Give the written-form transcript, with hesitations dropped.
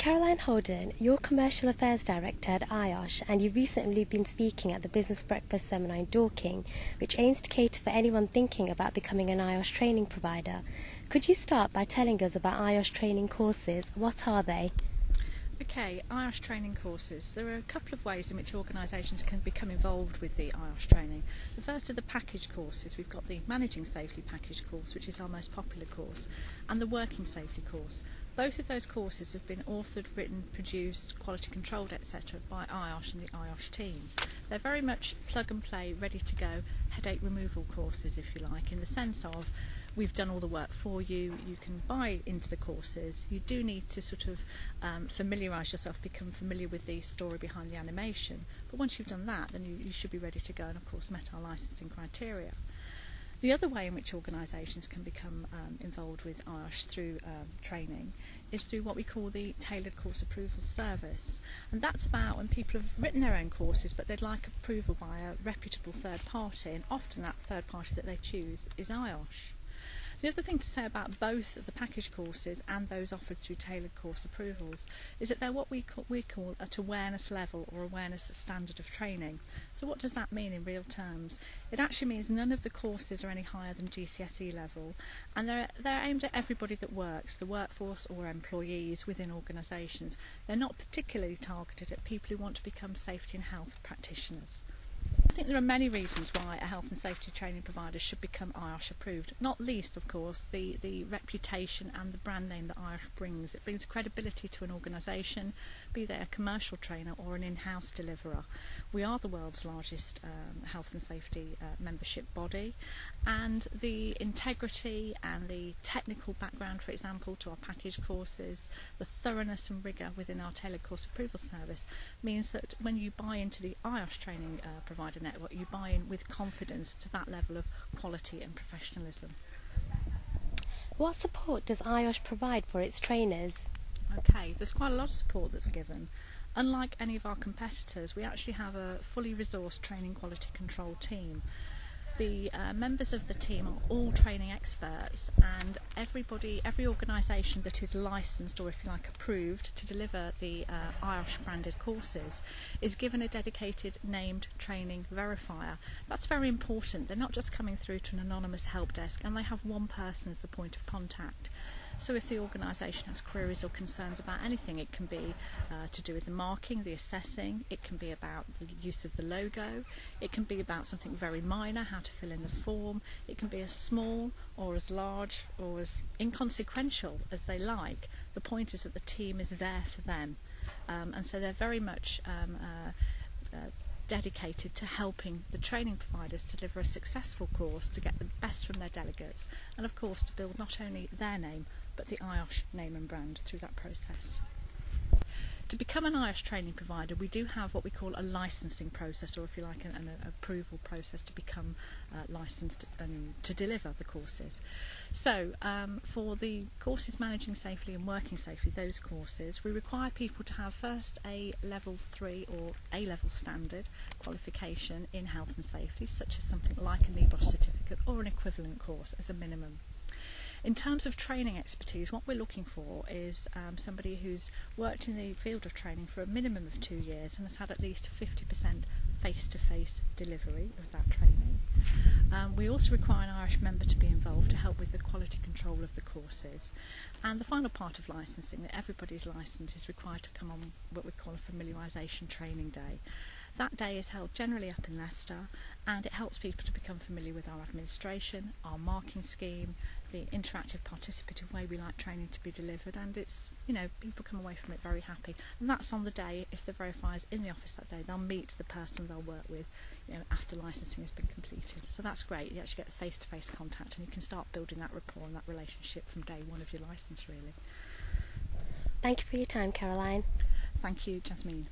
Caroline Holden, you're Commercial Affairs Director at IOSH, and you've recently been speaking at the Business Breakfast Seminar in Dorking, which aims to cater for anyone thinking about becoming an IOSH training provider. Could you start by telling us about IOSH training courses? What are they? Okay, IOSH training courses. There are a couple of ways in which organisations can become involved with the IOSH training. The first are the package courses. We've got the Managing Safely package course, which is our most popular course, and the Working Safely course. Both of those courses have been authored, written, produced, quality controlled, etc. by IOSH and the IOSH team. They're very much plug and play, ready to go, headache removal courses, if you like, in the sense of we've done all the work for you, you can buy into the courses. You do need to sort of familiarise yourself, become familiar with the story behind the animation, but once you've done that, then you should be ready to go and of course met our licensing criteria. The other way in which organisations can become involved with IOSH through training is through what we call the Tailored Course Approval Service, and that's about when people have written their own courses but they'd like approval by a reputable third party, and often that third party that they choose is IOSH. The other thing to say about both the package courses and those offered through tailored course approvals is that they're what we call at awareness level or awareness standard of training. So what does that mean in real terms? It actually means none of the courses are any higher than GCSE level, and they're aimed at everybody that works, the workforce or employees within organisations. They're not particularly targeted at people who want to become safety and health practitioners. I think there are many reasons why a health and safety training provider should become IOSH approved, not least of course the reputation and the brand name that IOSH brings. It brings credibility to an organisation, be they a commercial trainer or an in-house deliverer. We are the world's largest health and safety membership body, and the integrity and the technical background, for example, to our package courses, the thoroughness and rigour within our tailored course approval service means that when you buy into the IOSH training provider network, you buy in with confidence to that level of quality and professionalism. What support does IOSH provide for its trainers? Okay, there's quite a lot of support that's given. Unlike any of our competitors, we actually have a fully resourced training quality control team. The members of the team are all training experts, and every organisation that is licensed, or if you like approved, to deliver the IOSH branded courses is given a dedicated named training verifier. That's very important. They're not just coming through to an anonymous help desk, and they have one person as the point of contact. So if the organisation has queries or concerns about anything, it can be to do with the marking, the assessing, it can be about the use of the logo, it can be about something very minor, how to fill in the form, it can be as small or as large or as inconsequential as they like. The point is that the team is there for them, and so they're very much dedicated to helping the training providers deliver a successful course to get the best from their delegates, and of course to build not only their name but the IOSH name and brand through that process. To become an IOSH training provider, we do have what we call a licensing process, or if you like an approval process to become licensed and to deliver the courses. So for the courses Managing Safely and Working Safely, those courses, we require people to have first a level 3 or A-level standard qualification in health and safety, such as something like a NEBOSH certificate or an equivalent course as a minimum. In terms of training expertise, what we're looking for is somebody who's worked in the field of training for a minimum of 2 years and has had at least 50% face-to-face delivery of that training. We also require an IOSH member to be involved to help with the quality control of the courses. And the final part of licensing, that everybody's licensed, is required to come on what we call a familiarisation training day. That day is held generally up in Leicester, and it helps people to become familiar with our administration, our marking scheme, the interactive participative way we like training to be delivered, and it's, people come away from it very happy. And that's on the day. If the verifier's in the office that day, they'll meet the person they'll work with after licensing has been completed. So that's great. You actually get face-to-face contact, and you can start building that rapport and that relationship from day one of your licence, really. Thank you for your time, Caroline. Thank you, Jasmine.